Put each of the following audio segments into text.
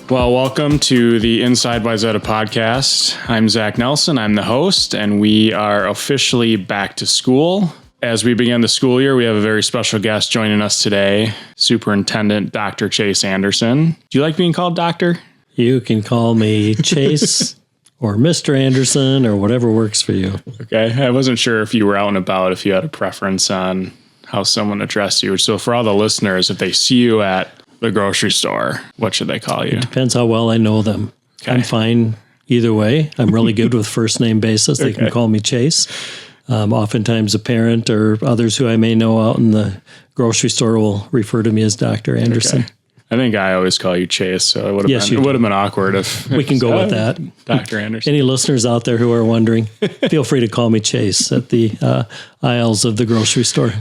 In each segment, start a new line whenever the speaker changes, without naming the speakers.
Well, welcome to the Inside Wayzata Podcast. I'm Zach Nelson. I'm the host, and we are officially back to school. As we begin the school year, we have a very special guest joining us today, Superintendent Dr. Chace Anderson. Do you like being called doctor?
You can call me Chace or Mr. Anderson or whatever works for you.
Okay. I wasn't sure if you were out and about, if you had a preference on how someone addressed you. So for all the listeners, if they see you at the grocery store, what should they call you?
It depends how well I know them. Okay. I'm fine either way. I'm really good with first name basis. They can call me Chace. Oftentimes a parent or others who I may know out in the grocery store will refer to me as Dr. Anderson.
Okay. I think I always call you Chace, so it would have been awkward if
we can go with that.
Dr. Anderson.
Any listeners out there who are wondering, feel free to call me Chace at the aisles of the grocery store.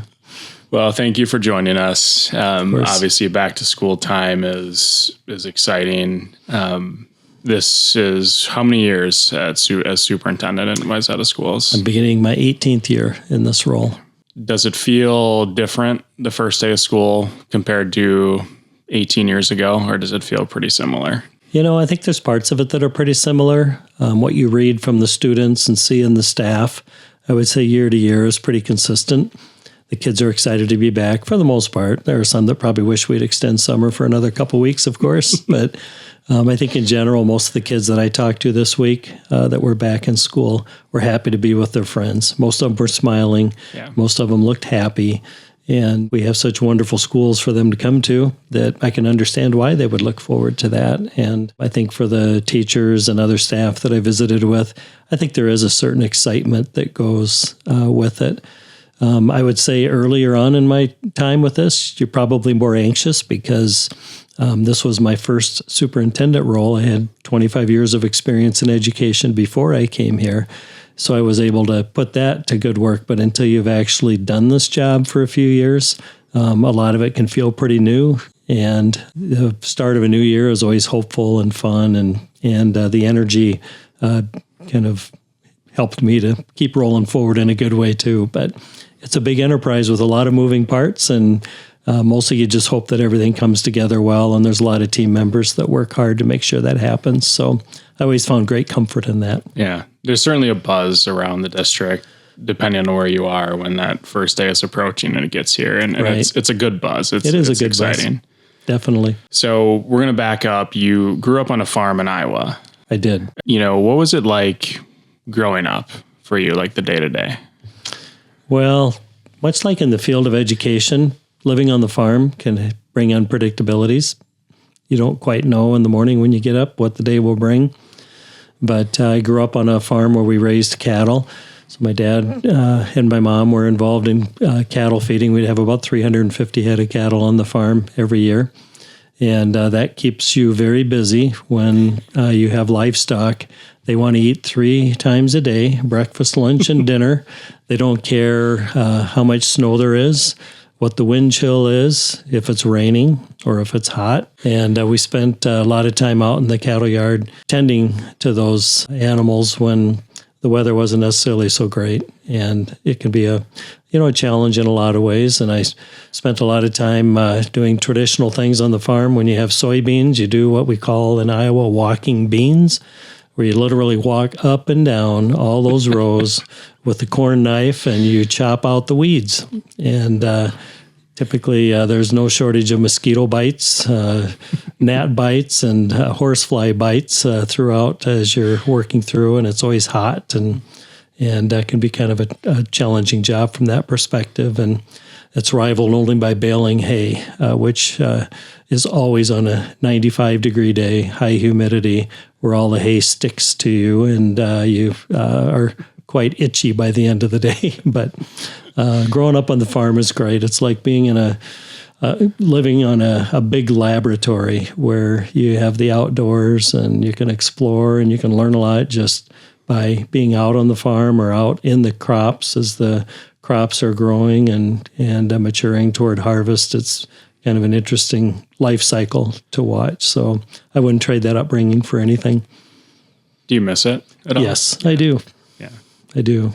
Well, thank you for joining us. Obviously, back to school time is exciting. This is how many years as superintendent at Wayzata Schools?
I'm beginning my 18th year in this role.
Does it feel different the first day of school compared to 18 years ago, or does it feel pretty similar?
You know, I think there's parts of it that are pretty similar. What you read from the students and see in the staff, I would say year to year is pretty consistent. The kids are excited to be back for the most part. There are some that probably wish we'd extend summer for another couple weeks, of course. But I think in general, most of the kids that I talked to this week that were back in school were happy to be with their friends. Most of them were smiling. Yeah. Most of them looked happy. And we have such wonderful schools for them to come to that I can understand why they would look forward to that. And I think for the teachers and other staff that I visited with, I think there is a certain excitement that goes with it. I would say earlier on in my time with this, you're probably more anxious because this was my first superintendent role. I had 25 years of experience in education before I came here. So I was able to put that to good work. But until you've actually done this job for a few years, a lot of it can feel pretty new. And the start of a new year is always hopeful and fun. And the energy kind of helped me to keep rolling forward in a good way too. But it's a big enterprise with a lot of moving parts, and mostly you just hope that everything comes together well, and there's a lot of team members that work hard to make sure that happens. So I always found great comfort in that.
Yeah, there's certainly a buzz around the district, depending on where you are, when that first day is approaching and it gets here. And right. It's a good buzz. It's a good exciting buzz. Definitely. So we're going to back up. You grew up on a farm in Iowa.
I did.
You know, what was it like growing up for you, like the day-to-day?
Well, much like in the field of education, living on the farm can bring unpredictabilities. You don't quite know in the morning when you get up what the day will bring. But I grew up on a farm where we raised cattle. So my dad and my mom were involved in cattle feeding. We'd have about 350 head of cattle on the farm every year. And that keeps you very busy when you have livestock. They want to eat 3 times a day, breakfast, lunch, and dinner. They don't care how much snow there is, what the wind chill is, if it's raining or if it's hot. And we spent a lot of time out in the cattle yard tending to those animals when the weather wasn't necessarily so great. And it can be a challenge in a lot of ways. And I spent a lot of time doing traditional things on the farm. When you have soybeans, you do what we call in Iowa walking beans, where you literally walk up and down all those rows with the corn knife and you chop out the weeds. And typically there's no shortage of mosquito bites, gnat bites, and horsefly bites throughout as you're working through, and it's always hot and that can be kind of a challenging job from that perspective. And it's rivaled only by baling hay, which is always on a 95-degree day, high humidity, where all the hay sticks to you, and you are quite itchy by the end of the day. But growing up on the farm is great. It's like being in living on a big laboratory where you have the outdoors and you can explore and you can learn a lot just by being out on the farm or out in the crops as the crops are growing and maturing toward harvest. It's kind of an interesting life cycle to watch. So I wouldn't trade that upbringing for anything.
Do you miss it at all?
Yes, I do.
Yeah,
I do.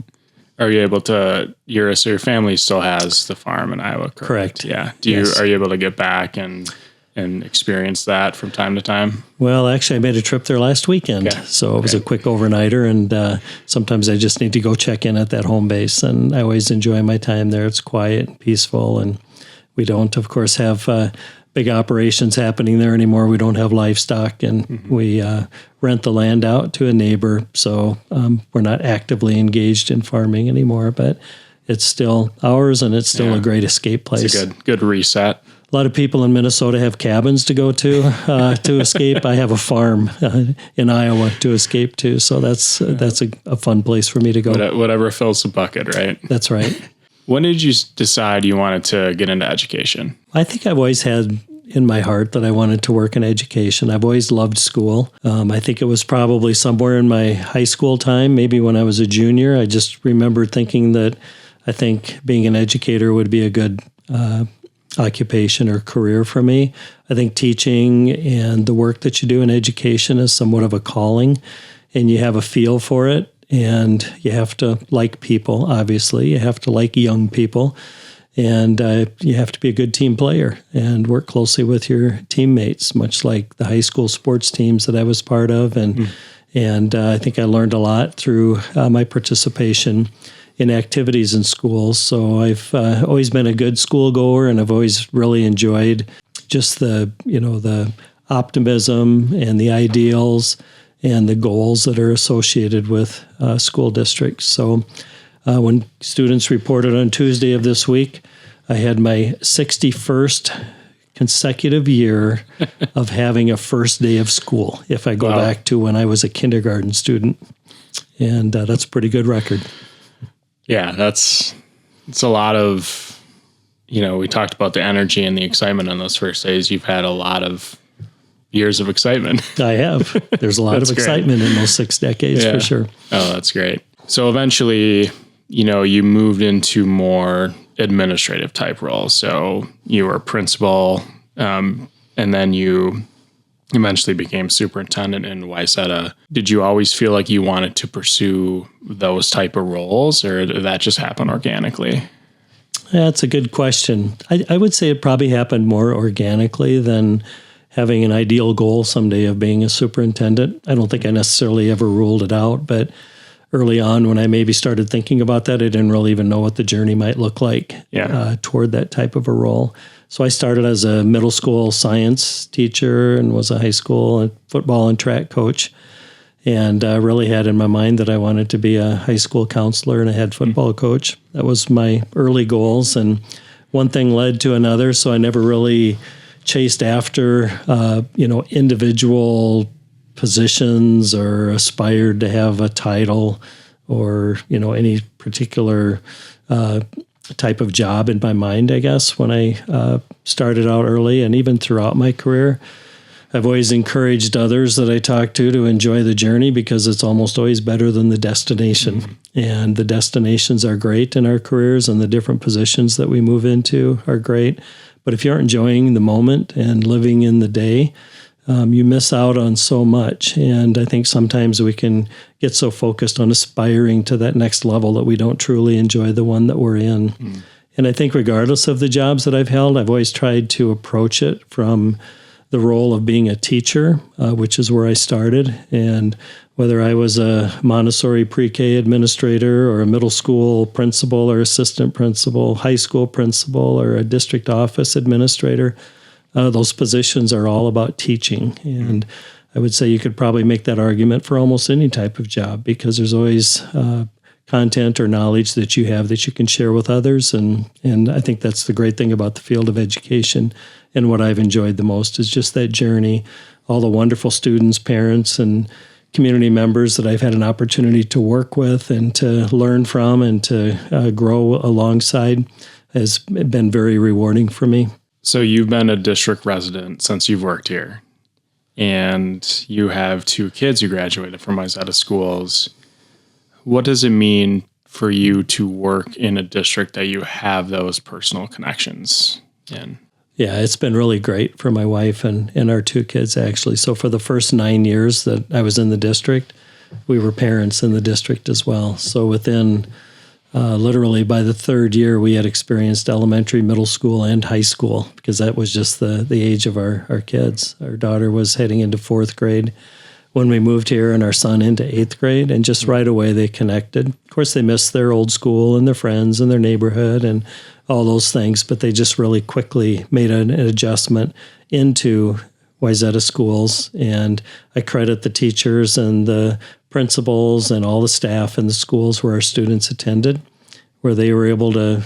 Are you able to? So your family still has the farm in Iowa, correct?
Correct.
Yeah. Are you able to get back and and experience that from time to time?
Well, actually, I made a trip there last weekend, so it was a quick overnighter, and sometimes I just need to go check in at that home base, and I always enjoy my time there. It's quiet and peaceful, and we don't, of course, have big operations happening there anymore. We don't have livestock, and we rent the land out to a neighbor, so we're not actively engaged in farming anymore, but it's still ours, and it's still a great escape place.
It's a good reset.
A lot of people in Minnesota have cabins to go to escape. I have a farm in Iowa to escape to, so that's a fun place for me to go.
Whatever fills the bucket, right?
That's right.
When did you decide you wanted to get into education?
I think I've always had in my heart that I wanted to work in education. I've always loved school. I think it was probably somewhere in my high school time, maybe when I was a junior. I just remember thinking that I think being an educator would be a good occupation or career for me. I think teaching and the work that you do in education is somewhat of a calling, and you have a feel for it, and you have to like people, obviously. You have to like young people, and you have to be a good team player and work closely with your teammates, much like the high school sports teams that I was part of. And I think I learned a lot through my participation in activities in schools. So I've always been a good school goer, and I've always really enjoyed just the optimism and the ideals and the goals that are associated with school districts. So when students reported on Tuesday of this week, I had my 61st consecutive year of having a first day of school, if I go back to when I was a kindergarten student. And that's a pretty good record.
Yeah, it's a lot of, we talked about the energy and the excitement on those first days. You've had a lot of years of excitement.
I have. There's a lot of excitement in those 6 decades for sure.
Oh, that's great. So eventually, you moved into more administrative type roles. So you were principal, and then you eventually became superintendent in Wayzata. Did you always feel like you wanted to pursue those type of roles, or did that just happen organically?
That's a good question. I would say it probably happened more organically than having an ideal goal someday of being a superintendent. I don't think I necessarily ever ruled it out, but early on when I maybe started thinking about that, I didn't really even know what the journey might look like toward that type of a role. So I started as a middle school science teacher and was a high school football and track coach, and really had in my mind that I wanted to be a high school counselor and a head football coach. That was my early goals, and one thing led to another, so I never really chased after individual positions or aspired to have a title or any particular type of job in my mind, I guess, when I started out early. And even throughout my career, I've always encouraged others that I talk to enjoy the journey, because it's almost always better than the destination. And the destinations are great in our careers, and the different positions that we move into are great. But if you aren't enjoying the moment and living in the day, you miss out on so much. And I think sometimes we can get so focused on aspiring to that next level that we don't truly enjoy the one that we're in. And I think regardless of the jobs that I've held, I've always tried to approach it from the role of being a teacher, which is where I started. And whether I was a Montessori pre-K administrator or a middle school principal or assistant principal, high school principal, or a district office administrator, those positions are all about teaching. And I would say you could probably make that argument for almost any type of job, because there's always content or knowledge that you have that you can share with others. And I think that's the great thing about the field of education. And what I've enjoyed the most is just that journey, all the wonderful students, parents, and community members that I've had an opportunity to work with and to learn from and to grow alongside has been very rewarding for me.
So you've been a district resident since you've worked here, and you have 2 kids who graduated from Wayzata Schools. What does it mean for you to work in a district that you have those personal connections in?
Yeah, it's been really great for my wife and our 2 kids, actually. So for the first 9 years that I was in the district, we were parents in the district as well. So within literally by the third year, we had experienced elementary, middle school, and high school because that was just the age of our kids. Our daughter was heading into fourth grade when we moved here, and our son into eighth grade, and just right away they connected. Of course, they missed their old school and their friends and their neighborhood and all those things, but they just really quickly made an adjustment into Wayzata Schools. And I credit the teachers and the principals and all the staff in the schools where our students attended, where they were able to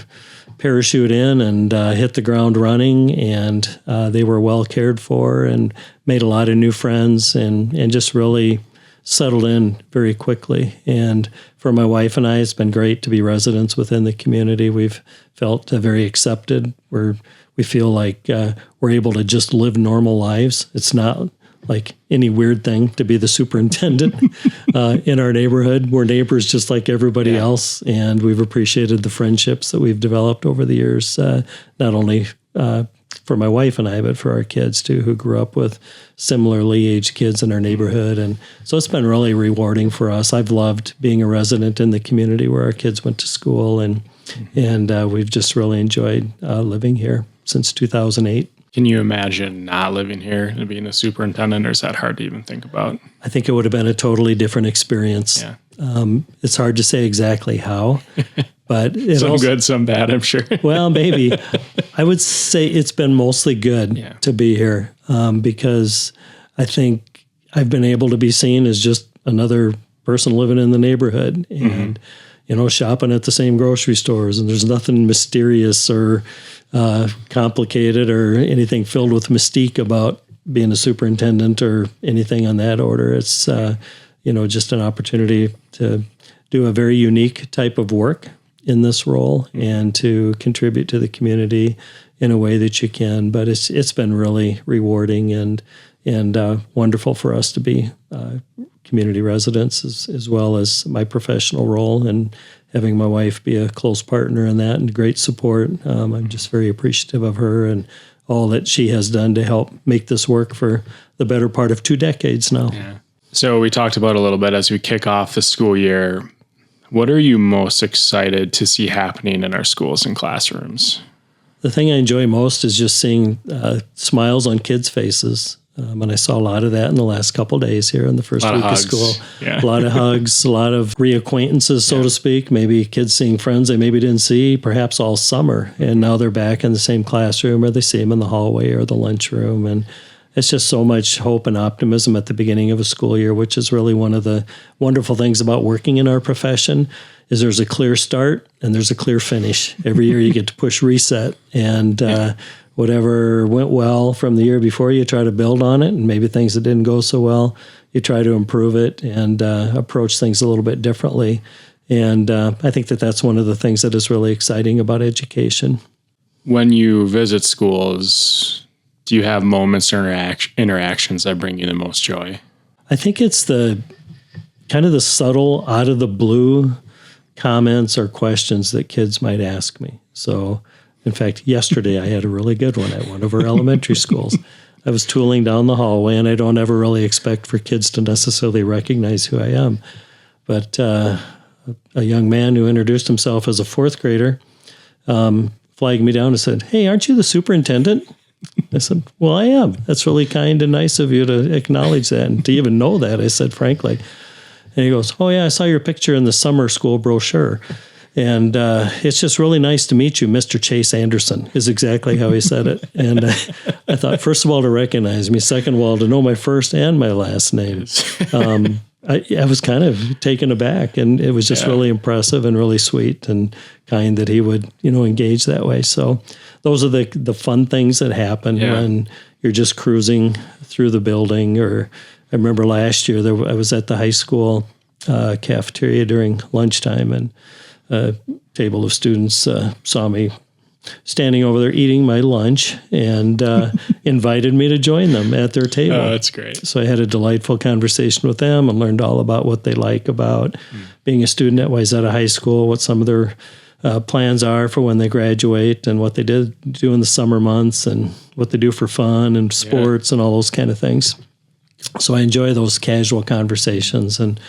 parachute in and hit the ground running, and they were well cared for and made a lot of new friends and just really settled in very quickly. And for my wife and I, it's been great to be residents within the community. We've felt very accepted. We feel like we're able to just live normal lives. It's not like any weird thing to be the superintendent in our neighborhood. We're neighbors just like everybody else, and we've appreciated the friendships that we've developed over the years, not only for my wife and I, but for our kids too, who grew up with similarly aged kids in our neighborhood. And so it's been really rewarding for us. I've loved being a resident in the community where our kids went to school, and we've just really enjoyed living here since 2008.
Can you imagine not living here and being a superintendent, or is that hard to even think about?
I think it would have been a totally different experience.
Yeah.
It's hard to say exactly how, but
some good, some bad, I'm sure.
Well, maybe. I would say it's been mostly good to be here because I think I've been able to be seen as just another person living in the neighborhood and, shopping at the same grocery stores. And there's nothing mysterious or complicated or anything filled with mystique about being a superintendent or anything on that order. It's, just an opportunity to do a very unique type of work in this role and to contribute to the community in a way that you can. But it's been really rewarding and wonderful for us to be community residents as well as my professional role, and having my wife be a close partner in that and great support. I'm just very appreciative of her and all that she has done to help make this work for the better part of 2 decades now.
Yeah. So we talked about a little bit as we kick off the school year. What are you most excited to see happening in our schools and classrooms?
The thing I enjoy most is just seeing smiles on kids' faces. And I saw a lot of that in the last couple of days here in the first week of school. Yeah. A lot of hugs, a lot of reacquaintances, so to speak. Maybe kids seeing friends they maybe didn't see perhaps all summer, and now they're back in the same classroom, or they see them in the hallway or the lunchroom. And it's just so much hope and optimism at the beginning of a school year, which is really one of the wonderful things about working in our profession, is there's a clear start and there's a clear finish. Every year you get to push reset, and whatever went well from the year before, you try to build on it, and maybe things that didn't go so well, you try to improve it and approach things a little bit differently. And I think that's one of the things that is really exciting about education.
When you visit schools, do you have moments or interactions that bring you the most joy? I
think it's the kind of the subtle, out of the blue comments or questions that kids might ask me. So, in fact, yesterday I had a really good one at one of our elementary schools. I was tooling down the hallway, and I don't ever really expect for kids to necessarily recognize who I am. But a young man who introduced himself as a fourth grader flagged me down and said, "Hey, aren't you the superintendent?" I said, "Well, I am. That's really kind and nice of you to acknowledge that and to even know that," I said, frankly. And he goes, "Oh, yeah, I saw your picture in the summer school brochure. And it's just really nice to meet you, Mr. Chace Anderson," is exactly how he said it. And I thought, first of all, to recognize me. Second of all, to know my first and my last name. I was kind of taken aback, and it was just really impressive and really sweet and kind that he would, engage that way. So those are the fun things that happen when you're just cruising through the building. Or I remember last year I was at the high school cafeteria during lunchtime, and a table of students saw me standing over there eating my lunch and invited me to join them at their table.
Oh, that's great.
So I had a delightful conversation with them and learned all about what they like about being a student at Wayzata High School, what some of their plans are for when they graduate, and what they do in the summer months, and what they do for fun and sports and all those kind of things. So I enjoy those casual conversations and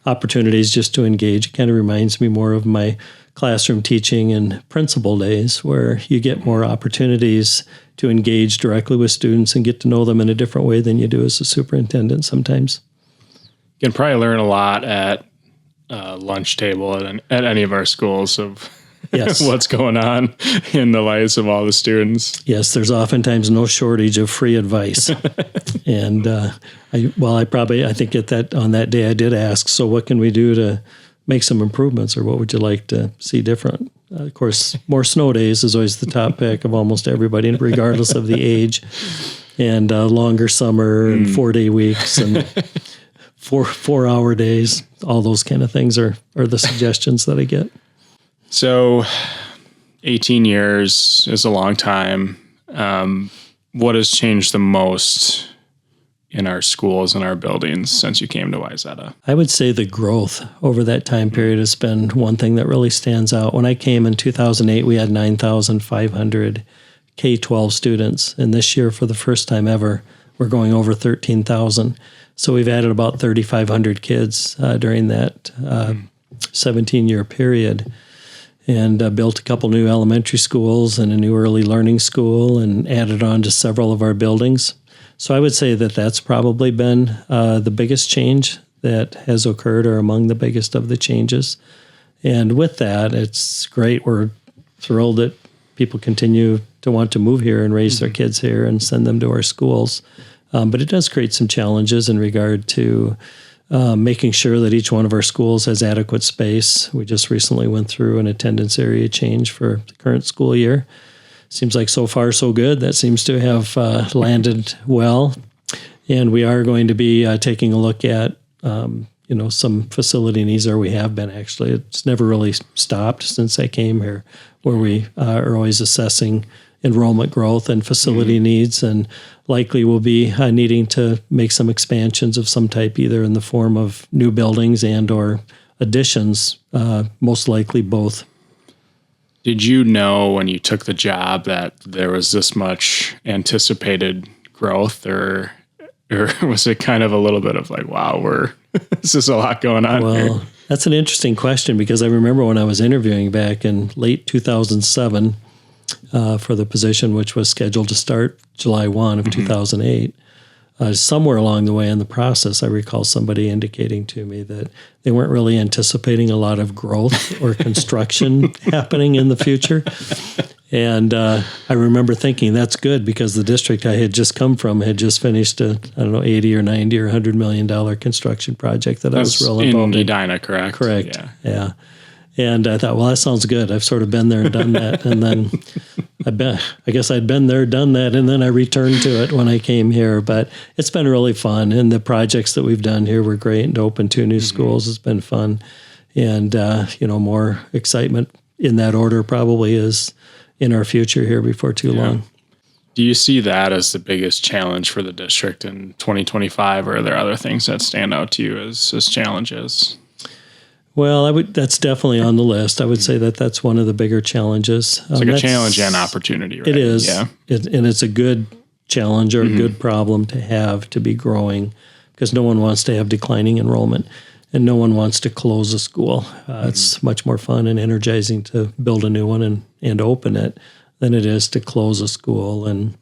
opportunities just to engage. It kind of reminds me more of my classroom teaching and principal days, where you get more opportunities to engage directly with students and get to know them in a different way than you do as a superintendent sometimes.
You can probably learn a lot at lunch table at any of our schools of yes. what's going on in the lives of all the students.
Yes, there's oftentimes no shortage of free advice. And I think on that day I did ask, so what can we do to make some improvements, or what would you like to see different? Of course, more snow days is always the top pick of almost everybody, regardless of the age, and longer summer and 4-day weeks and 4-hour days. All those kind of things are the suggestions that I get.
So 18 years is a long time. What has changed the most in our schools and our buildings since you came to Wayzata?
I would say the growth over that time period has been one thing that really stands out. When I came in 2008, we had 9,500 K-12 students. And this year, for the first time ever, we're going over 13,000. So we've added about 3,500 kids during that 17-year period. And built a couple new elementary schools and a new early learning school, and added on to several of our buildings. So I would say that that's probably been the biggest change that has occurred, or among the biggest of the changes. And with that, it's great. We're thrilled that people continue to want to move here and raise their kids here and send them to our schools. But it does create some challenges in regard to making sure that each one of our schools has adequate space. We just recently went through an attendance area change for the current school year. Seems like so far so good. That seems to have landed well. And we are going to be taking a look at some facility needs, or we have been actually. It's never really stopped since I came here, where we are always assessing enrollment growth and facility needs, and likely will be needing to make some expansions of some type, either in the form of new buildings and or additions, most likely both.
Did you know when you took the job that there was this much anticipated growth, or was it kind of a little bit of like, wow, this is a lot going on here?
Well, that's an interesting question, because I remember when I was interviewing back in late 2007 for the position, which was scheduled to start July 1 of 2008. Somewhere along the way in the process, I recall somebody indicating to me that they weren't really anticipating a lot of growth or construction happening in the future. And I remember thinking that's good, because the district I had just come from had just finished a, $80 or $90 or $100 million construction project that I was real involved in.
Edina, correct?
Correct. Yeah. And I thought, well, that sounds good. I've sort of been there and done that. And then I guess I'd been there, done that, and then I returned to it when I came here. But it's been really fun. And the projects that we've done here were great. And to open 2 new schools has been fun. And, more excitement in that order probably is in our future here before too long.
Do you see that as the biggest challenge for the district in 2025, or are there other things that stand out to you as challenges?
Well, that's definitely on the list. I would say that that's one of the bigger challenges.
It's like a challenge and opportunity, right?
It is. Yeah. And it's a good challenge, or a good problem to have, to be growing, because no one wants to have declining enrollment, and no one wants to close a school. It's much more fun and energizing to build a new one and open it than it is to close a school and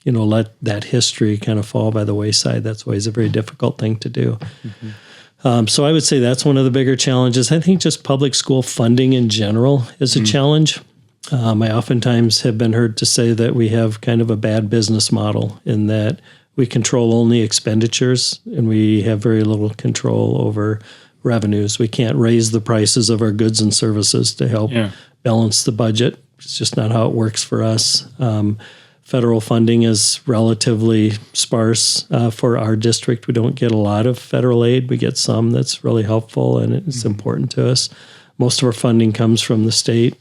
let that history kind of fall by the wayside. That's always a very difficult thing to do. So I would say that's one of the bigger challenges. I think just public school funding in general is a challenge. I oftentimes have been heard to say that we have kind of a bad business model, in that we control only expenditures and we have very little control over revenues. We can't raise the prices of our goods and services to help balance the budget. It's just not how it works for us. Federal funding is relatively sparse for our district. We don't get a lot of federal aid. We get some that's really helpful, and it's important to us. Most of our funding comes from the state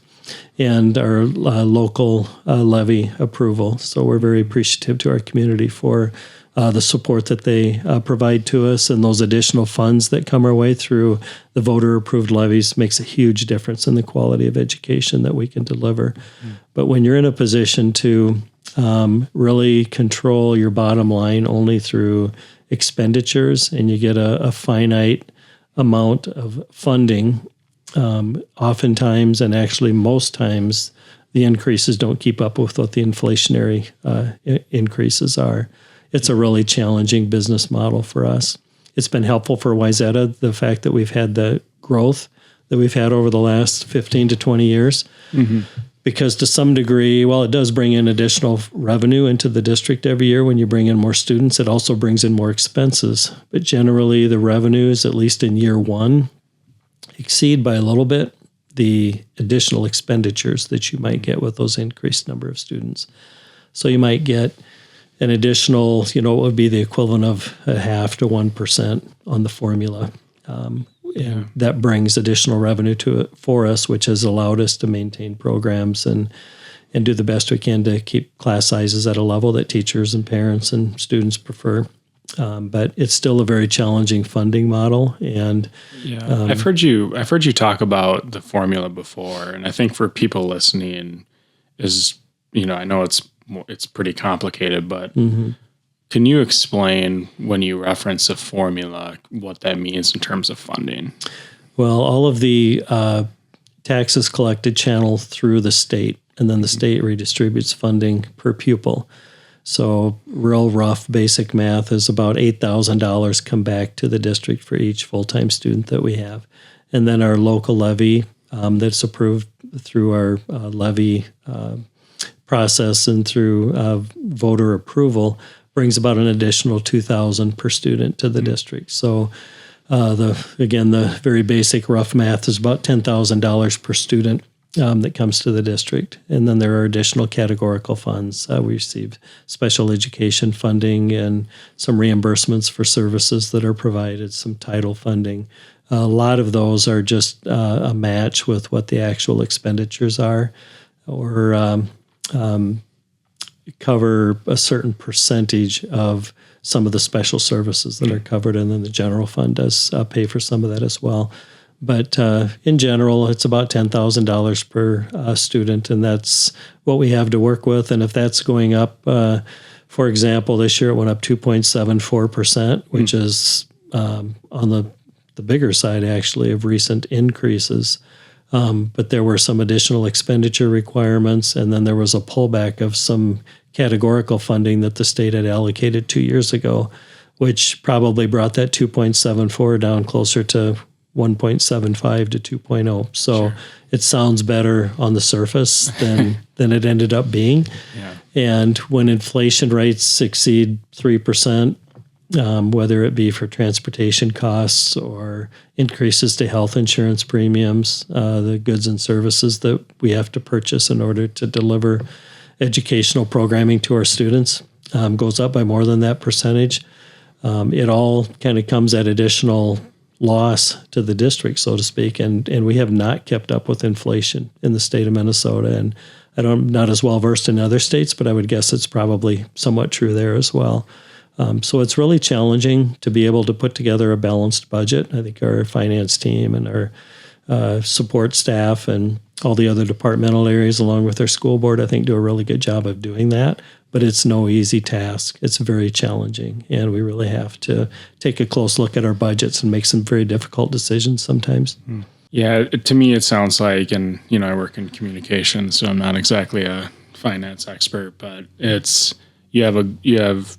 and our local levy approval. So we're very appreciative to our community for the support that they provide to us, and those additional funds that come our way through the voter-approved levies makes a huge difference in the quality of education that we can deliver. But when you're in a position to really control your bottom line only through expenditures, and you get a finite amount of funding, oftentimes, and actually most times, the increases don't keep up with what the inflationary increases are. It's a really challenging business model for us. It's been helpful for Wayzata, the fact that we've had the growth that we've had over the last 15 to 20 years. Mm-hmm. Because to some degree, while it does bring in additional revenue into the district every year when you bring in more students, it also brings in more expenses. But generally, the revenues, at least in year one, exceed by a little bit the additional expenditures that you might get with those increased number of students. So you might get an additional, what would be the equivalent of 0.5% to 1% on the formula. And that brings additional revenue to it for us, which has allowed us to maintain programs and do the best we can to keep class sizes at a level that teachers and parents and students prefer. But it's still a very challenging funding model. And
I've heard you talk about the formula before, and I think for people listening, I know it's pretty complicated, but can you explain when you reference a formula what that means in terms of funding?
Well, all of the taxes collected channel through the state, and then the state redistributes funding per pupil. So real rough basic math is about $8,000 come back to the district for each full-time student that we have. And then our local levy that's approved through our levy process and through voter approval brings about an additional $2,000 per student to the district. So the very basic rough math is about $10,000 per student that comes to the district. And then there are additional categorical funds. We receive special education funding and some reimbursements for services that are provided, some title funding. A lot of those are just a match with what the actual expenditures are, or cover a certain percentage of some of the special services that are covered, and then the general fund does pay for some of that as well. But in general, it's about $10,000 per student, and that's what we have to work with. And if that's going up, for example, this year it went up 2.74%, which is on the bigger side, actually, of recent increases. But there were some additional expenditure requirements, and then there was a pullback of some categorical funding that the state had allocated 2 years ago, which probably brought that 2.74 down closer to 1.75 to 2.0. So It sounds better on the surface than it ended up being. Yeah. And when inflation rates exceed 3%, whether it be for transportation costs or increases to health insurance premiums, the goods and services that we have to purchase in order to deliver educational programming to our students, goes up by more than that percentage. It all kind of comes at additional loss to the district, so to speak, and we have not kept up with inflation in the state of Minnesota. And I'm not as well versed in other states, but I would guess it's probably somewhat true there as well. So it's really challenging to be able to put together a balanced budget. I think our finance team and our support staff and all the other departmental areas, along with our school board, I think do a really good job of doing that. But it's no easy task. It's very challenging, and we really have to take a close look at our budgets and make some very difficult decisions sometimes.
Yeah, to me it sounds like, and I work in communications, so I'm not exactly a finance expert, but it's you have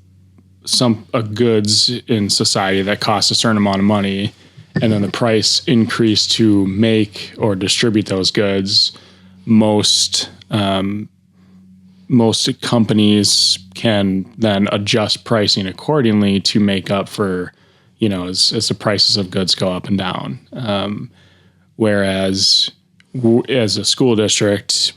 some goods in society that cost a certain amount of money, and then the price increase to make or distribute those goods. Most companies can then adjust pricing accordingly to make up for, as the prices of goods go up and down. Whereas as a school district,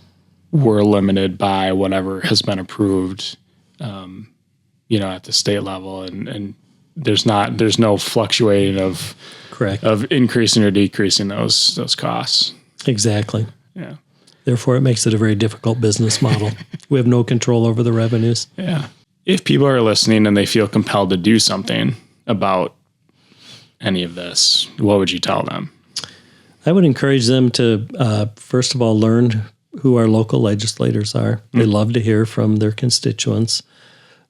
we're limited by whatever has been approved, at the state level, and there's no fluctuating of
correct
of increasing or decreasing those costs.
Exactly.
Yeah.
Therefore, it makes it a very difficult business model. We have no control over the revenues.
Yeah. If people are listening and they feel compelled to do something about any of this, what would you tell them? I
would encourage them to, first of all, learn who our local legislators are. They love to hear from their constituents,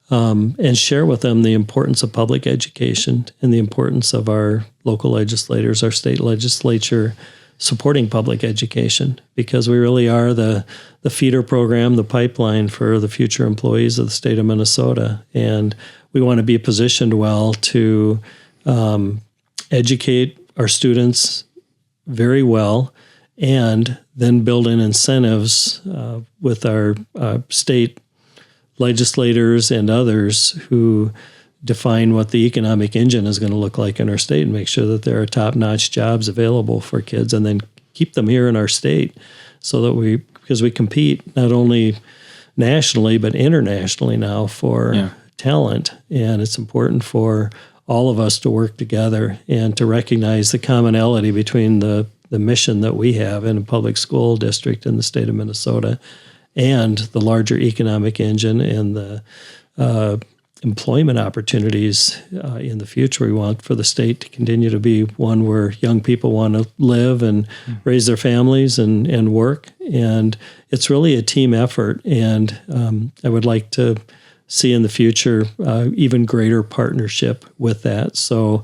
and share with them the importance of public education and the importance of our local legislators, our state legislature, supporting public education, because we really are the feeder program, the pipeline for the future employees of the state of Minnesota. And we want to be positioned well to educate our students very well, and then build in incentives with our state legislators and others who define what the economic engine is going to look like in our state, and make sure that there are top-notch jobs available for kids, and then keep them here in our state, so that because we compete not only nationally but internationally now for talent, and it's important for all of us to work together and to recognize the commonality between the mission that we have in a public school district in the state of Minnesota and the larger economic engine and the employment opportunities in the future. We want for the state to continue to be one where young people want to live and raise their families and work. And it's really a team effort. And I would like to see in the future even greater partnership with that. So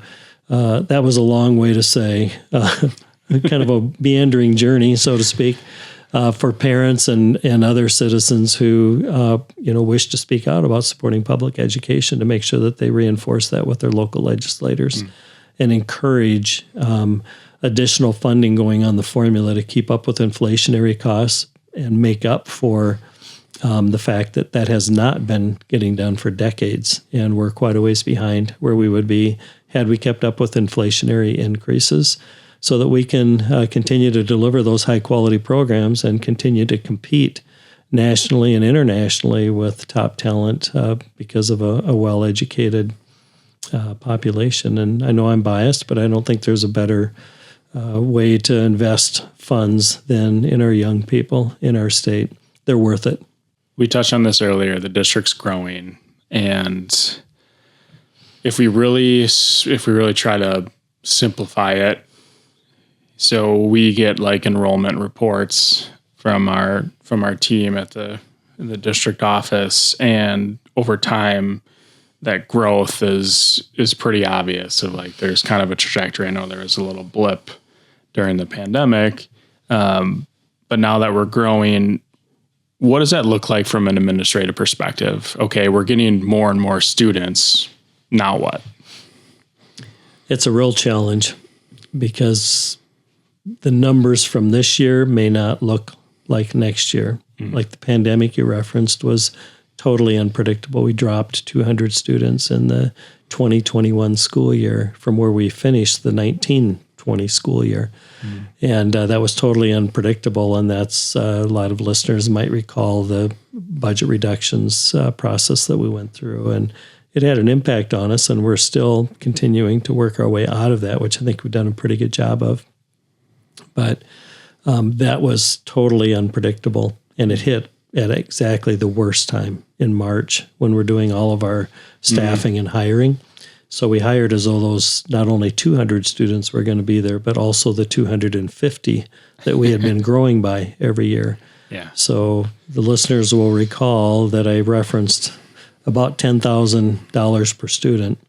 that was a long way to say, kind of a meandering journey, so to speak, for parents and other citizens who wish to speak out about supporting public education, to make sure that they reinforce that with their local legislators and encourage additional funding going on the formula to keep up with inflationary costs and make up for the fact that has not been getting done for decades, and we're quite a ways behind where we would be had we kept up with inflationary increases, so that we can continue to deliver those high-quality programs and continue to compete nationally and internationally with top talent because of a well-educated population. And I know I'm biased, but I don't think there's a better way to invest funds than in our young people in our state. They're worth it.
We touched on this earlier. The district's growing, and if we really try to simplify it, so we get like enrollment reports from our team at the district office, and over time, that growth is pretty obvious. So like there's kind of a trajectory. I know there was a little blip during the pandemic, but now that we're growing, what does that look like from an administrative perspective? Okay, we're getting more and more students. Now what?
It's a real challenge, because the numbers from this year may not look like next year. Like the pandemic you referenced was totally unpredictable. We dropped 200 students in the 2021 school year from where we finished the 1920 school year. And that was totally unpredictable. And that's a lot of listeners might recall the budget reductions process that we went through. And it had an impact on us, and we're still continuing to work our way out of that, which I think we've done a pretty good job of. But that was totally unpredictable, and it hit at exactly the worst time in March when we're doing all of our staffing and hiring. So we hired as though those not only 200 students were going to be there, but also the 250 that we had been growing by every year.
Yeah.
So the listeners will recall that I referenced about $10,000 per student,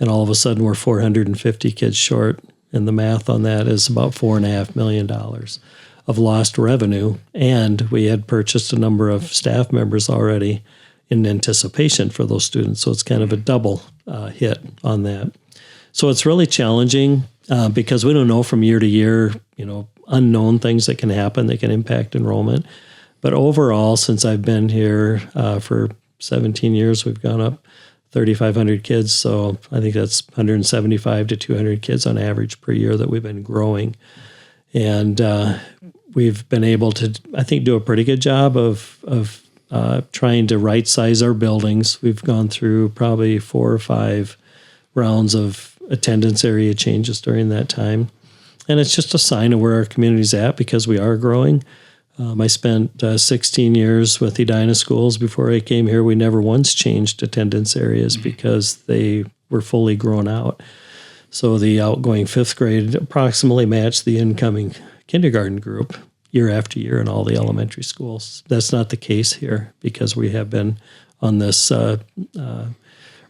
and all of a sudden we're 450 kids short. And the math on that is about $4.5 million of lost revenue. And we had purchased a number of staff members already in anticipation for those students. So it's kind of a double hit on that. So it's really challenging because we don't know from year to year, unknown things that can happen that can impact enrollment. But overall, since I've been here for 17 years, we've gone up 3,500 kids. So I think that's 175 to 200 kids on average per year that we've been growing. And we've been able to, I think, do a pretty good job of trying to right-size our buildings. We've gone through probably 4 or 5 rounds of attendance area changes during that time. And it's just a sign of where our community's at, because we are growing. I spent 16 years with Edina Schools. Before I came here, we never once changed attendance areas because they were fully grown out. So the outgoing 5th grade approximately matched the incoming kindergarten group year after year in all the elementary schools. That's not the case here, because we have been on this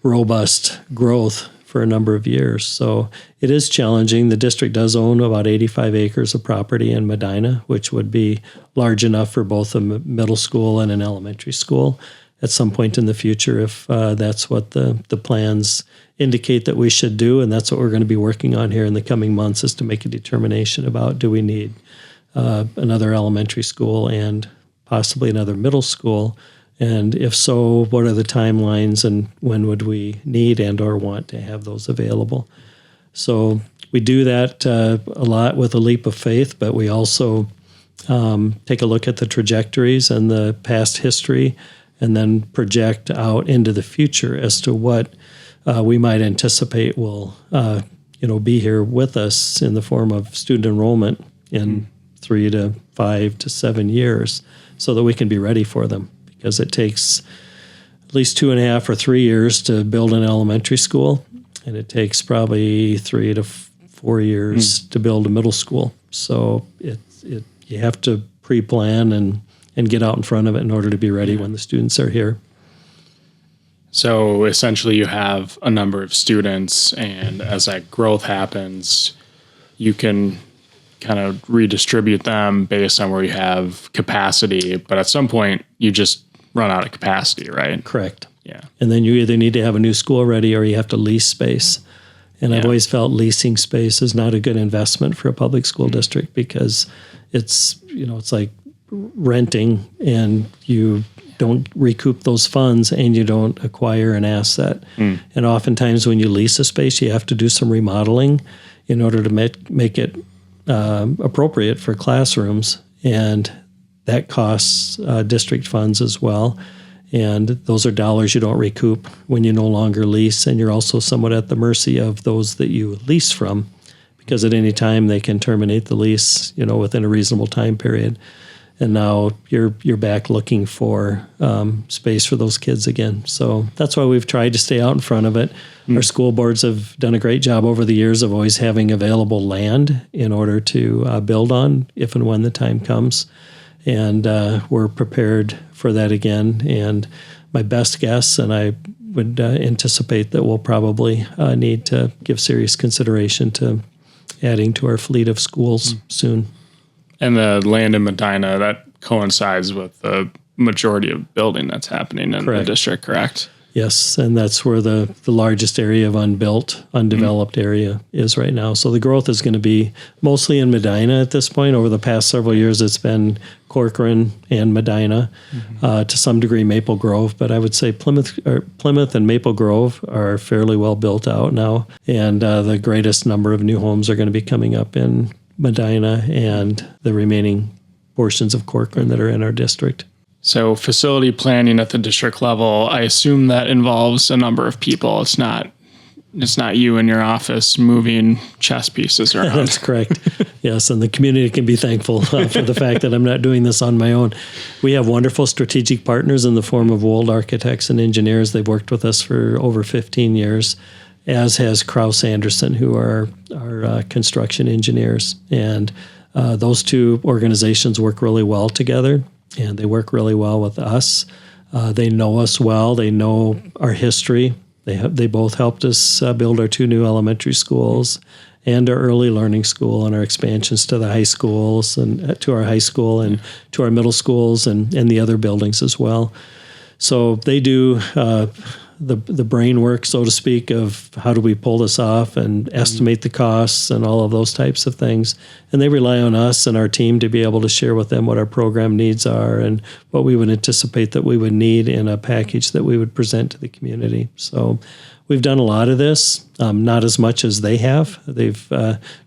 robust growth for a number of years. So it is challenging. The district does own about 85 acres of property in Medina, which would be large enough for both a middle school and an elementary school at some point in the future if that's what the plans indicate that we should do. And that's what we're going to be working on here in the coming months, is to make a determination about, do we need another elementary school and possibly another middle school? And if so, what are the timelines and when would we need and or want to have those available? So we do that a lot with a leap of faith, but we also take a look at the trajectories and the past history and then project out into the future as to what we might anticipate will be here with us in the form of student enrollment in 3 to 5 to 7 years, so that we can be ready for them. Because it takes at least 2.5 or 3 years to build an elementary school, and it takes probably 3 to 4 years to build a middle school. So you have to pre-plan and get out in front of it in order to be ready when the students are here.
So essentially you have a number of students, and as that growth happens, you can kind of redistribute them based on where you have capacity. But at some point, you just run out of capacity, right?
Correct.
Yeah.
And then you either need to have a new school ready or you have to lease space. And I've always felt leasing space is not a good investment for a public school district, because it's like renting, and you don't recoup those funds and you don't acquire an asset. And oftentimes when you lease a space, you have to do some remodeling in order to make it appropriate for classrooms, and that costs district funds as well. And those are dollars you don't recoup when you no longer lease, and you're also somewhat at the mercy of those that you lease from, because at any time they can terminate the lease, within a reasonable time period. And now you're back looking for space for those kids again. So that's why we've tried to stay out in front of it. Our school boards have done a great job over the years of always having available land in order to build on if and when the time comes. And we're prepared for that again. And my best guess, and I would anticipate that we'll probably need to give serious consideration to adding to our fleet of schools soon.
And the land in Medina, that coincides with the majority of building that's happening in the district, correct?
Yes, and that's where the largest area of undeveloped area is right now. So the growth is going to be mostly in Medina at this point. Over the past several years, it's been Corcoran and Medina, to some degree Maple Grove, but I would say Plymouth and Maple Grove are fairly well built out now, and the greatest number of new homes are going to be coming up in Medina and the remaining portions of Corcoran that are in our district.
So facility planning at the district level, I assume that involves a number of people. It's not you in your office moving chess pieces around.
That's correct. Yes, and the community can be thankful for the fact that I'm not doing this on my own. We have wonderful strategic partners in the form of Wold Architects and Engineers. They've worked with us for over 15 years. As has Chace Anderson, who are our construction engineers. And those two organizations work really well together, and they work really well with us. They know us well. They know our history. They both helped us build our 2 new elementary schools and our early learning school and our expansions to the high schools and to our high school and to our middle schools and the other buildings as well. So they do the brain work, so to speak, of how do we pull this off and estimate the costs and all of those types of things. And they rely on us and our team to be able to share with them what our program needs are and what we would anticipate that we would need in a package that we would present to the community. So we've done a lot of this, not as much as they have. They've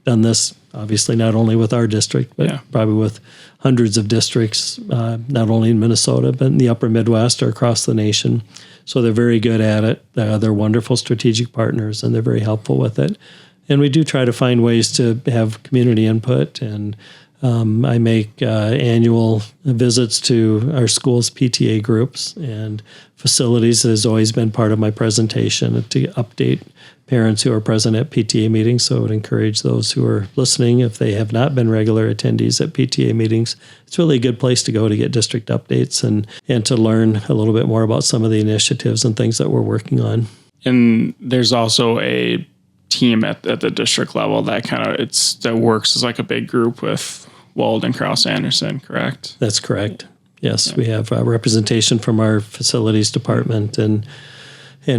done this, obviously, not only with our district, but probably with hundreds of districts, not only in Minnesota, but in the upper Midwest or across the nation. So they're very good at it. They're wonderful strategic partners, and they're very helpful with it. And we do try to find ways to have community input. And I make annual visits to our school's PTA groups and facilities. Has always been part of my presentation to update parents who are present at PTA meetings. So I would encourage those who are listening, if they have not been regular attendees at PTA meetings, it's really a good place to go to get district updates and to learn a little bit more about some of the initiatives and things that we're working on.
And there's also a team at the district level that works as like a big group with Wold and Chace Anderson, correct?
That's correct. Yes, we have representation from our facilities department and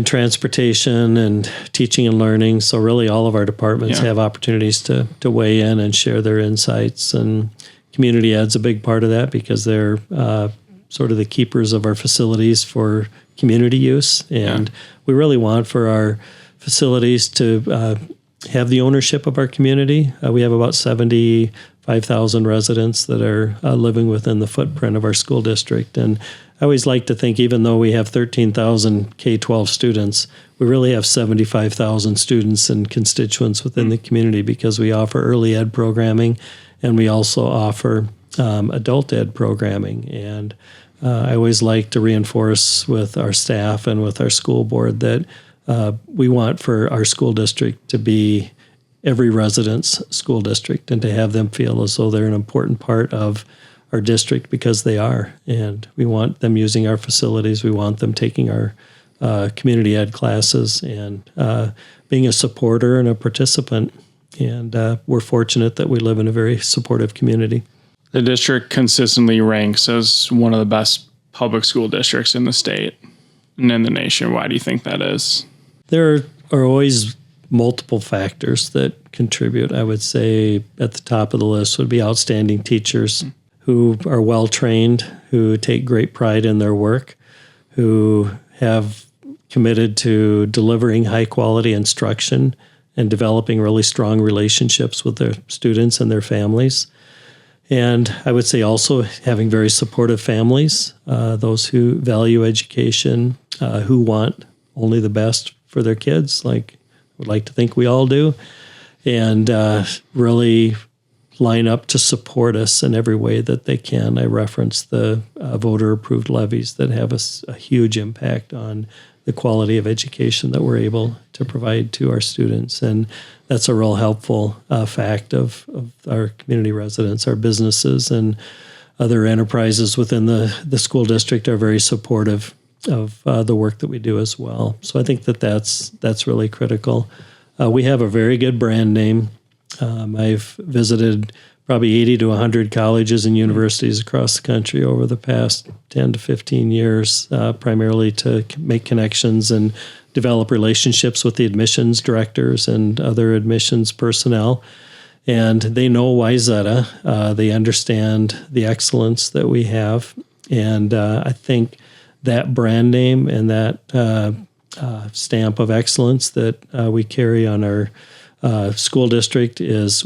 transportation and teaching and learning. So really all of our departments have opportunities to weigh in and share their insights. And community ed's a big part of that because they're sort of the keepers of our facilities for community use. And we really want for our facilities to have the ownership of our community. We have about 75,000 residents that are living within the footprint of our school district. And I always like to think, even though we have 13,000 K-12 students, we really have 75,000 students and constituents within the community because we offer early ed programming and we also offer adult ed programming. And I always like to reinforce with our staff and with our school board that we want for our school district to be every resident's school district and to have them feel as though they're an important part of our district because they are. And we want them using our facilities. We want them taking our community ed classes and being a supporter and a participant. And we're fortunate that we live in a very supportive community.
The district consistently ranks as one of the best public school districts in the state and in the nation. Why do you think that is? There
are always multiple factors that contribute. I would say at the top of the list would be outstanding teachers who are well-trained, who take great pride in their work, who have committed to delivering high-quality instruction and developing really strong relationships with their students and their families. And I would say also having very supportive families, those who value education, who want only the best for their kids, like I would like to think we all do, and really line up to support us in every way that they can. I referenced the voter-approved levies that have a huge impact on the quality of education that we're able to provide to our students. And that's a real helpful fact of our community residents. Our businesses and other enterprises within the school district are very supportive of the work that we do as well. So I think that's really critical. We have a very good brand name. I've visited probably 80 to 100 colleges and universities across the country over the past 10 to 15 years, primarily to make connections and develop relationships with the admissions directors and other admissions personnel. And they know Wayzata. They understand the excellence that we have. And I think that brand name and that stamp of excellence that we carry on our school district is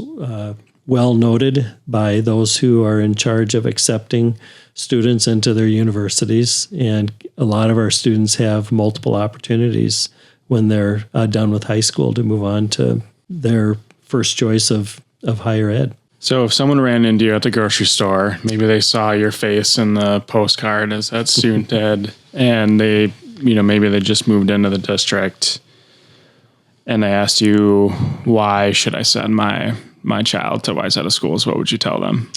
well noted by those who are in charge of accepting students into their universities. And a lot of our students have multiple opportunities when they're done with high school to move on to their first choice of higher ed.
So if someone ran into you at the grocery store, maybe they saw your face in the postcard as that student did, and they, maybe they just moved into the district, and they asked you, why should I send my child to Wayzata Schools, what would you tell them?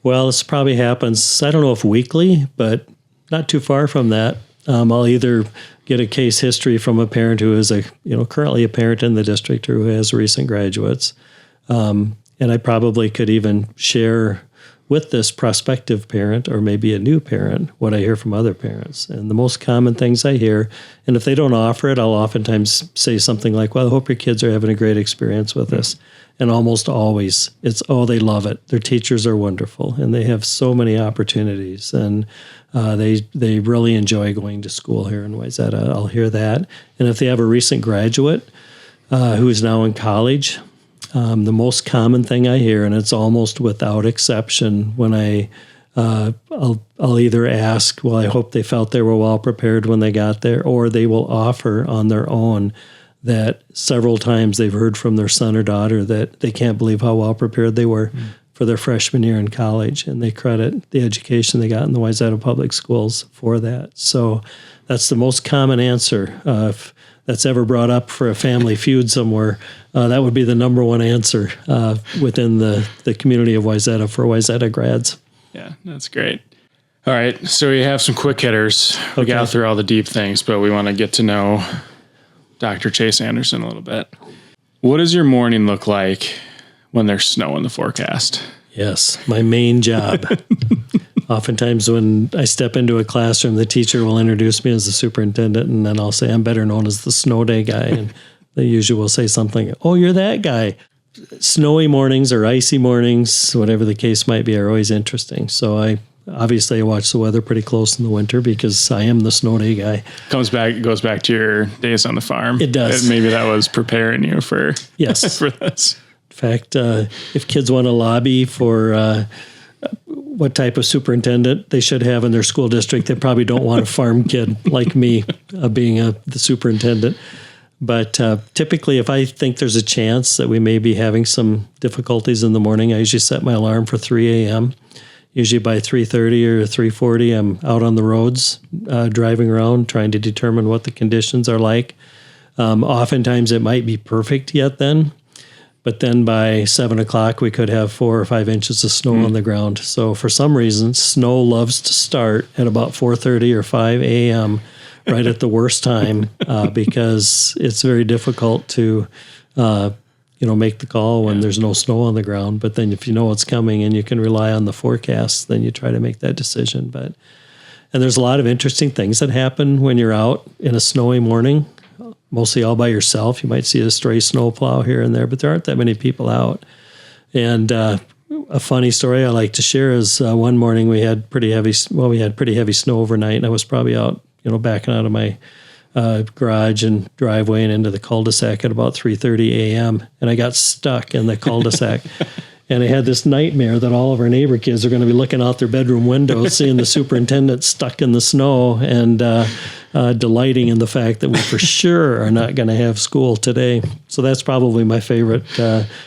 Well, this probably happens, I don't know if weekly, but not too far from that. I'll either get a case history from a parent who is currently a parent in the district or who has recent graduates. And I probably could even share with this prospective parent or maybe a new parent what I hear from other parents. And the most common things I hear, and if they don't offer it, I'll oftentimes say something like, well, I hope your kids are having a great experience with us. And almost always it's, oh, they love it. Their teachers are wonderful and they have so many opportunities and they really enjoy going to school here in Wayzata. I'll hear that. And if they have a recent graduate who is now in college, the most common thing I hear, and it's almost without exception, when I'll either ask, well, I hope they felt they were well prepared when they got there, or they will offer on their own that several times they've heard from their son or daughter that they can't believe how well prepared they were for their freshman year in college, and they credit the education they got in the Wayzata Public Schools for that. So that's the most common answer. If that's ever brought up for a family feud somewhere, that would be the number one answer within the community of Wayzata for Wayzata grads.
Yeah, that's great. All right, so we have some quick hitters. We got through all the deep things, but we want to get to know Dr. Chace Anderson a little bit. What does your morning look like when there's snow in the forecast?
Yes, my main job. Oftentimes when I step into a classroom, the teacher will introduce me as the superintendent, and then I'll say I'm better known as the snow day guy. And they usually will say something, oh, you're that guy. Snowy mornings or icy mornings, whatever the case might be, are always interesting. So I watch the weather pretty close in the winter because I am the snow day guy.
Goes back to your days on the farm.
It does.
Maybe that was preparing you for
yes
for this.
In fact, if kids want to lobby for what type of superintendent they should have in their school district, they probably don't want a farm kid like me being the superintendent. But typically, if I think there's a chance that we may be having some difficulties in the morning, I usually set my alarm for 3 a.m. Usually by 3:30 or 3:40, I'm out on the roads driving around trying to determine what the conditions are like. Oftentimes, it might be perfect yet then. But then by 7 o'clock, we could have 4 or 5 inches of snow on the ground. So for some reason, snow loves to start at about 4:30 or 5 a.m., right at the worst time, because it's very difficult to, make the call when there's no snow on the ground. But then if you know it's coming and you can rely on the forecast, then you try to make that decision. And there's a lot of interesting things that happen when you're out in a snowy morning. Mostly all by yourself. You might see a stray snowplow here and there, but there aren't that many people out. And a funny story I like to share is one morning we had pretty heavy snow overnight, and I was probably out, backing out of my garage and driveway and into the cul-de-sac at about 3:30 a.m. And I got stuck in the cul-de-sac. And I had this nightmare that all of our neighbor kids are going to be looking out their bedroom windows, seeing the superintendent stuck in the snow and delighting in the fact that we for sure are not going to have school today. So that's probably my favorite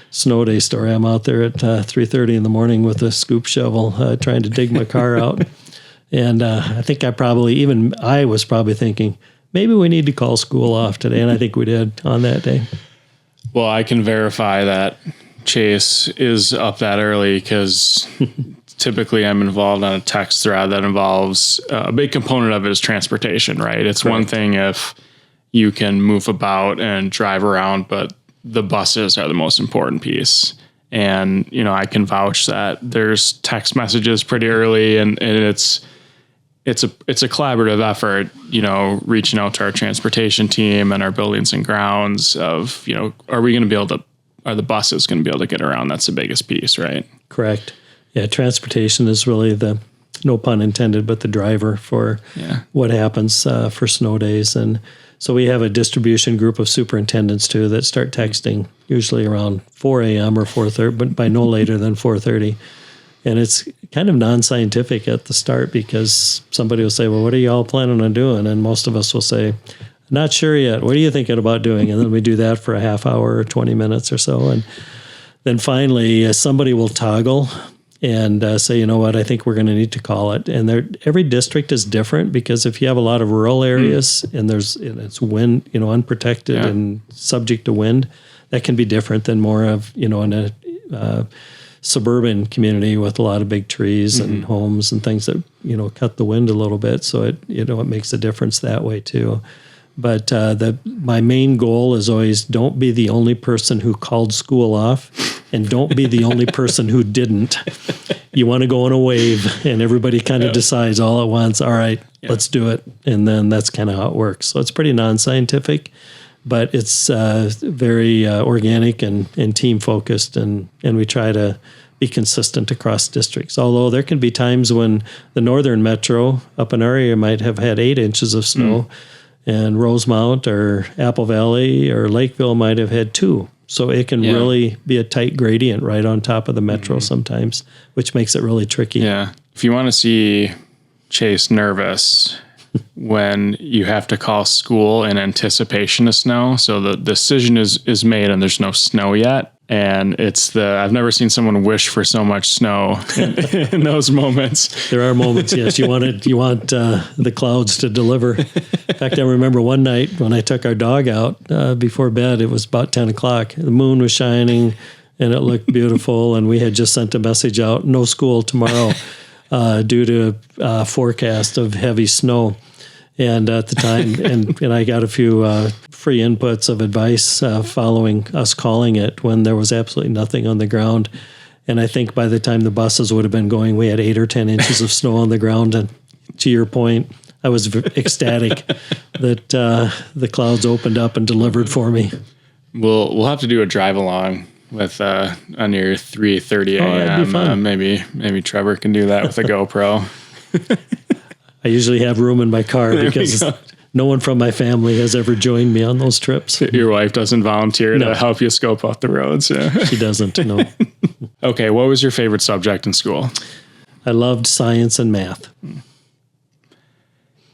snow day story. I'm out there at 3:30 in the morning with a scoop shovel trying to dig my car out. And I think I was probably thinking, maybe we need to call school off today. And I think we did on that day.
Well, I can verify that Chace is up that early because typically I'm involved on a text thread that involves a big component of it is transportation, right? It's Correct. One thing if you can move about and drive around, but the buses are the most important piece. And, I can vouch that there's text messages pretty early and it's a collaborative effort, reaching out to our transportation team and our buildings and grounds of, are the buses going to be able to get around? That's the biggest piece, right? Correct.
Yeah, transportation is really no pun intended, but the driver for what happens for snow days. And so we have a distribution group of superintendents too that start texting usually around 4 a.m. or 4:30, but by no later than 4:30. And it's kind of non-scientific at the start because somebody will say, well, what are you all planning on doing? And most of us will say, not sure yet. What are you thinking about doing? And then we do that for a half hour or 20 minutes or so. And then finally, somebody will toggle and say, you know what, I think we're going to need to call it. And every district is different because if you have a lot of rural areas and it's wind, unprotected and subject to wind, that can be different than more of, in a suburban community with a lot of big trees and homes and things that, cut the wind a little bit. So it makes a difference that way too. But my main goal is always don't be the only person who called school off and don't be the only person who didn't. You want to go on a wave and everybody kind of decides all at once, all right, let's do it. And then that's kind of how it works. So it's pretty non-scientific, but it's very organic and team focused. And we try to be consistent across districts. Although there can be times when the northern metro up in our area might have had 8 inches of snow. And Rosemount or Apple Valley or Lakeville might have had 2. So it can really be a tight gradient right on top of the metro sometimes, which makes it really tricky.
Yeah. If you want to see Chace nervous when you have to call school in anticipation of snow, so the decision is made and there's no snow yet. And I've never seen someone wish for so much snow in those moments.
There are moments, yes. You want the clouds to deliver. In fact, I remember one night when I took our dog out before bed, it was about 10 o'clock. The moon was shining and it looked beautiful. And we had just sent a message out, no school tomorrow due to a forecast of heavy snow. And at the time, and I got a few free inputs of advice following us calling it when there was absolutely nothing on the ground. And I think by the time the buses would have been going, we had 8 or 10 inches of snow on the ground. And to your point, I was ecstatic that the clouds opened up and delivered for me.
We'll have to do a drive along with on your 3:30 a.m. Maybe Trevor can do that with a GoPro.
I usually have room in my car because no one from my family has ever joined me on those trips.
Your wife doesn't volunteer to help you scope out the roads. Yeah.
She doesn't, no.
Okay, what was your favorite subject in school?
I loved science and math.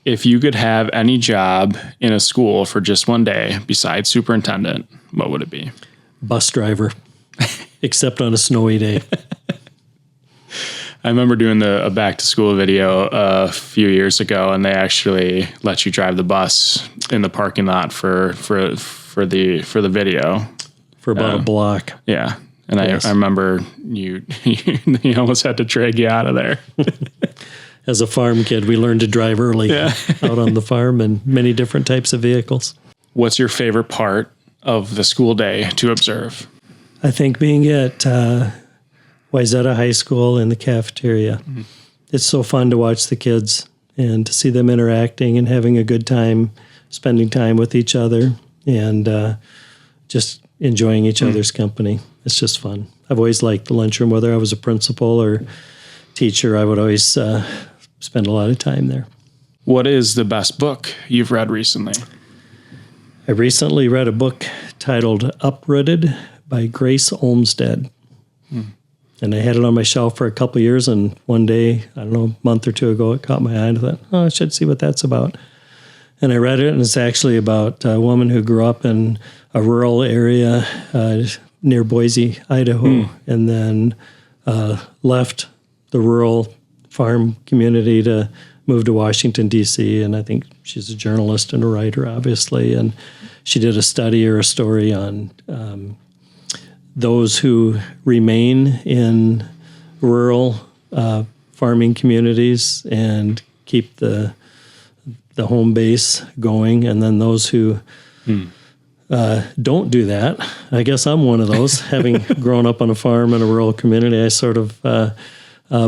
If you could have any job in a school for just one day besides superintendent, what would it be?
Bus driver, except on a snowy day.
I remember doing a back to school video a few years ago, and they actually let you drive the bus in the parking lot for the video
For about a block.
Yeah. And
yes.
I remember you almost had to drag you out of there.
As a farm kid, we learned to drive early out on the farm and many different types of vehicles.
What's your favorite part of the school day to observe?
I think being at Wayzata High School in the cafeteria. Mm-hmm. It's so fun to watch the kids and to see them interacting and having a good time, spending time with each other, and just enjoying each other's company. It's just fun. I've always liked the lunchroom, whether I was a principal or teacher. I would always spend a lot of time there.
What is the best book you've read recently?
I recently read a book titled Uprooted by Grace Olmsted. And I had it on my shelf for a couple of years, and one day, I don't know, a month or two ago, it caught my eye, and I thought, I should see what that's about. And I read it, and it's actually about a woman who grew up in a rural area near Boise, Idaho, and then left the rural farm community to move to Washington, D.C., and I think she's a journalist and a writer, obviously, and she did a study or a story on those who remain in rural farming communities and keep the home base going, and then those who don't do that. I guess I'm one of those. Having grown up on a farm in a rural community, I sort of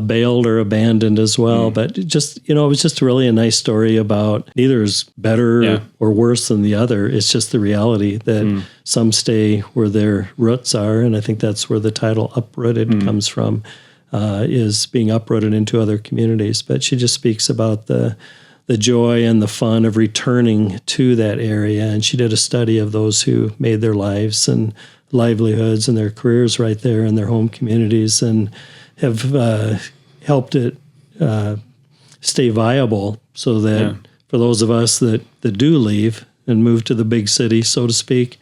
bailed or abandoned as well. But it was just really a nice story about neither is better or worse than the other. It's just the reality that some stay where their roots are. And I think that's where the title Uprooted comes from, is being uprooted into other communities. But she just speaks about the joy and the fun of returning to that area. And she did a study of those who made their lives and livelihoods and their careers right there in their home communities and have helped it stay viable so that for those of us that do leave and move to the big city, so to speak,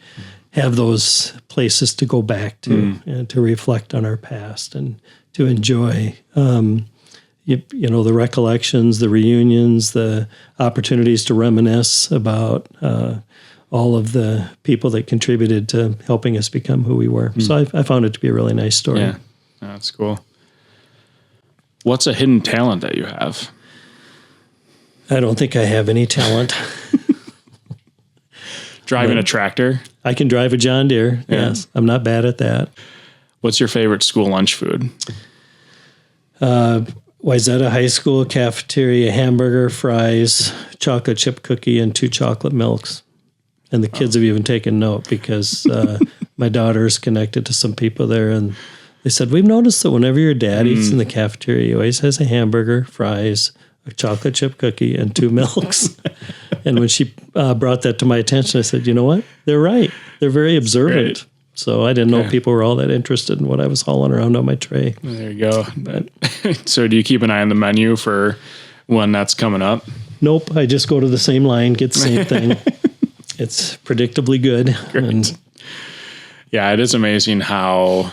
have those places to go back to and to reflect on our past and to enjoy the recollections, the reunions, the opportunities to reminisce about all of the people that contributed to helping us become who we were. So I found it to be a really nice story.
Yeah, that's cool. What's a hidden talent that you have?
I don't think I have any talent.
Driving a tractor?
I can drive a John Deere, yes. I'm not bad at that.
What's your favorite school lunch food?
Wayzata High School cafeteria, hamburger, fries, chocolate chip cookie, and 2 chocolate milks. And the kids have even taken note because my daughter is connected to some people there, and they said, we've noticed that whenever your dad eats in the cafeteria, he always has a hamburger, fries, a chocolate chip cookie, and 2 milks. And when she brought that to my attention, I said, you know what? They're right. They're very observant. Great. So I didn't know people were all that interested in what I was hauling around on my tray.
There you go. So do you keep an eye on the menu for when that's coming up?
Nope. I just go to the same line, get the same thing. It's predictably good.
Great. Yeah, it is amazing how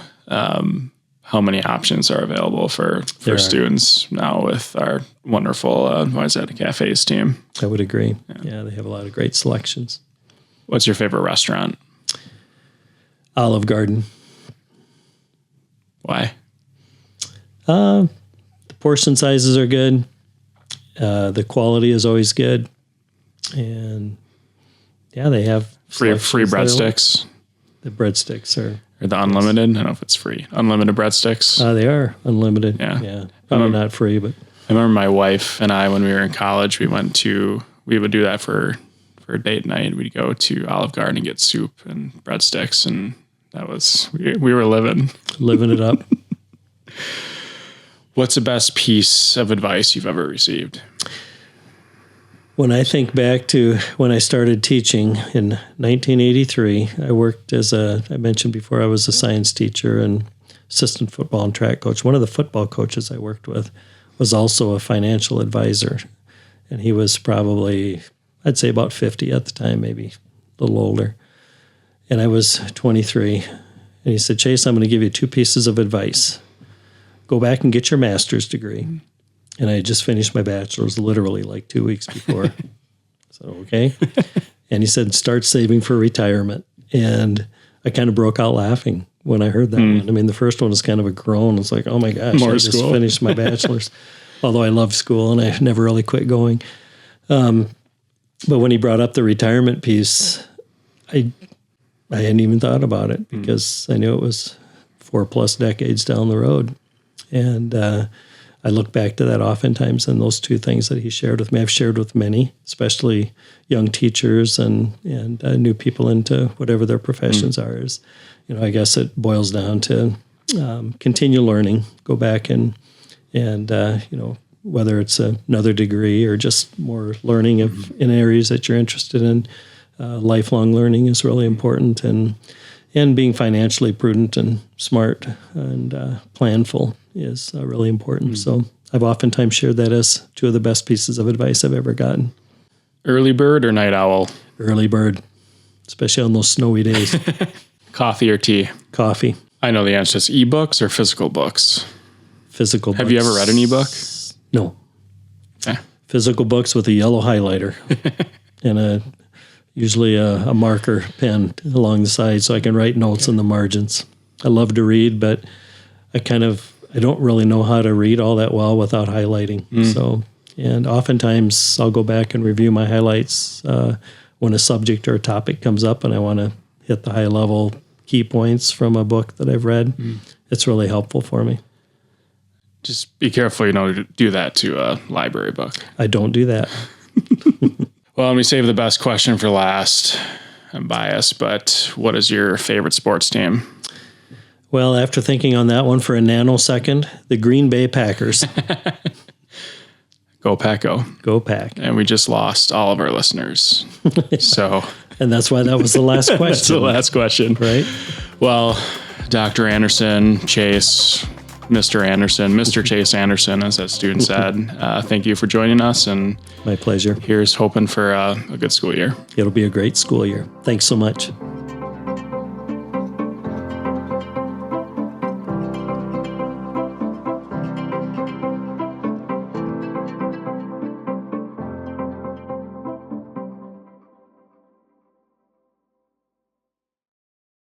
many options are available for students now with our wonderful Wayzata Cafes team.
I would agree. Yeah, they have a lot of great selections.
What's your favorite restaurant?
Olive Garden.
Why?
The portion sizes are good. The quality is always good. And yeah, they have
Free
selections that I like.
breadsticks.
The breadsticks are
Or the unlimited. I don't know if it's free. Unlimited breadsticks.
they are unlimited.
Yeah.
Probably not free, but
I remember my wife and I, when we were in college, we would do that for a date night. We'd go to Olive Garden and get soup and breadsticks, and that was, we were living
living it up.
What's the best piece of advice you've ever received?
When I think back to when I started teaching in 1983, I worked I mentioned before, I was a science teacher and assistant football and track coach. One of the football coaches I worked with was also a financial advisor. And he was probably, I'd say about 50 at the time, maybe a little older. And I was 23. And he said, Chace, I'm going to give you 2 pieces of advice. Go back and get your master's degree. And I had just finished my bachelor's literally like 2 weeks before. So, okay. And he said, start saving for retirement. And I kind of broke out laughing when I heard that one. I mean, the first one was kind of a groan. It's like, oh my gosh, I just finished my bachelor's. Although I loved school and I never really quit going. But when he brought up the retirement piece, I hadn't even thought about it because I knew it was 4+ decades down the road. And I look back to that oftentimes, and those 2 things that he shared with me, I've shared with many, especially young teachers and new people into whatever their professions are. Is, I guess it boils down to continue learning, go back and whether it's another degree or just more learning in areas that you're interested in, lifelong learning is really important, and being financially prudent and smart and planful is really important. So I've oftentimes shared that as 2 of the best pieces of advice I've ever gotten.
Early bird or night owl?
Early bird, especially on those snowy days.
Coffee or tea?
Coffee.
I know the answer is ebooks or physical books.
Physical books.
Have you ever read an ebook?
No.
Okay.
Physical books with a yellow highlighter and usually a marker pen along the side so I can write notes in the margins. I love to read, but I don't really know how to read all that well without highlighting. So, and oftentimes I'll go back and review my highlights when a subject or a topic comes up and I want to hit the high level key points from a book that I've read. It's really helpful for me.
Just be careful you don't do that to a library book.
I don't do that.
Well, let me save the best question for last. I'm biased, but what is your favorite sports team?
Well, after thinking on that one for a nanosecond, the Green Bay Packers.
Go Paco.
Go Pack.
And we just lost all of our listeners. So,
and that's why that was the last question.
That's the last question.
Right?
Well, Dr. Anderson, Chace, Mr. Anderson, Mr. Chace Anderson, as that student said, thank you for joining us. And
my pleasure.
Here's hoping for a good school year.
It'll be a great school year. Thanks so much.